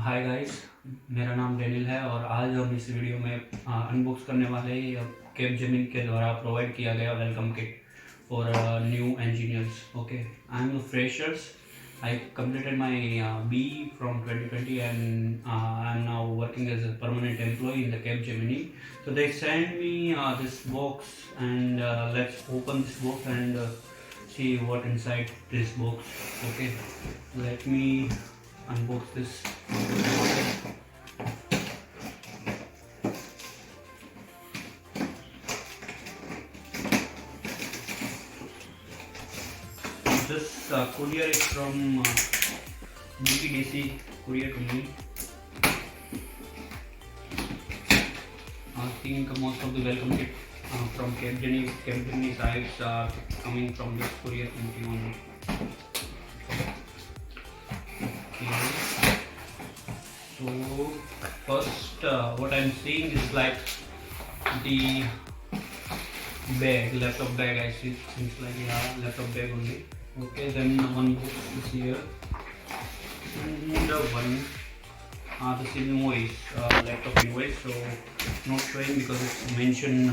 Hi guys, मेरा नाम Daniel है और आज हम इस वीडियो में अनबॉक्स करने वाले हैं कैपजेमिनी के द्वारा प्रोवाइड किया गया welcome kit for new engineers. Okay, I am freshers. I completed my B from 2020 and I am now working as a permanent employee in the Capgemini. So they sent me this box and let's open this box and see what inside this box. Okay, let me unbox this. This courier is from DPDC courier company. I think most of the welcome kit from Capgemini sites are coming from this courier company only. Okay. So first, what I'm seeing is like the bag, laptop bag. I see it seems like laptop bag only. Okay, then one book is here and one this invoice, laptop invoice. So not showing because it's mentioned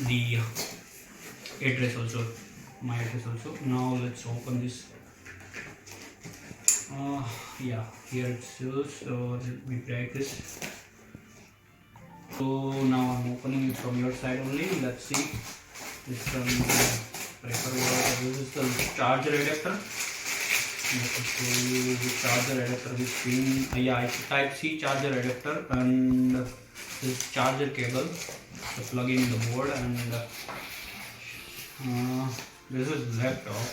the address also, my address also. Now let's open this. Yeah, here it shows. So let me break this. So now I'm opening it from your side only. Let's see. This this is the charger adapter. Let me show you the charger adapter with pin. Yeah, it's Type C charger adapter and this charger cable to plug in the board, and this is laptop.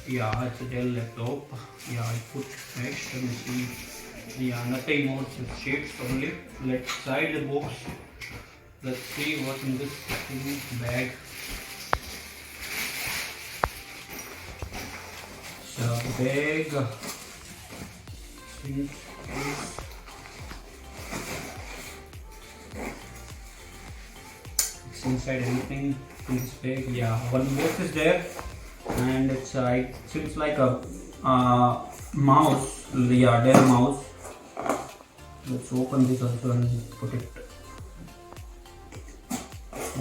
Yeah, it's a Dell laptop. Yeah, I put next. Let me see. Yeah, nothing more. It's sheets only. Let's side the box. Let's see what's in this bag. So bag. It's inside anything in this bag. Yeah, one box is there, and it's it seems like a mouse. Yeah, Dell mouse. Let's open this also and put it.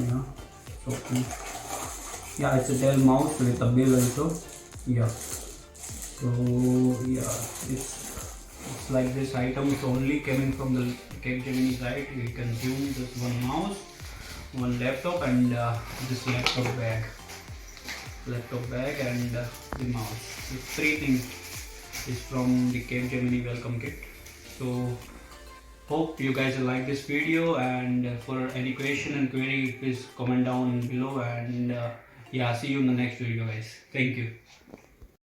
Yeah, it's open. Yeah, it's a Dell mouse with a bill also. Yeah. So yeah, it's like this item is only coming from the Capgemini site. You consume this one mouse, one laptop, and this laptop bag and the mouse. These three things is from the Capgemini Welcome Kit. So hope you guys like this video, and for any question and query, please comment down below, and yeah, see you in the next video guys. Thank you.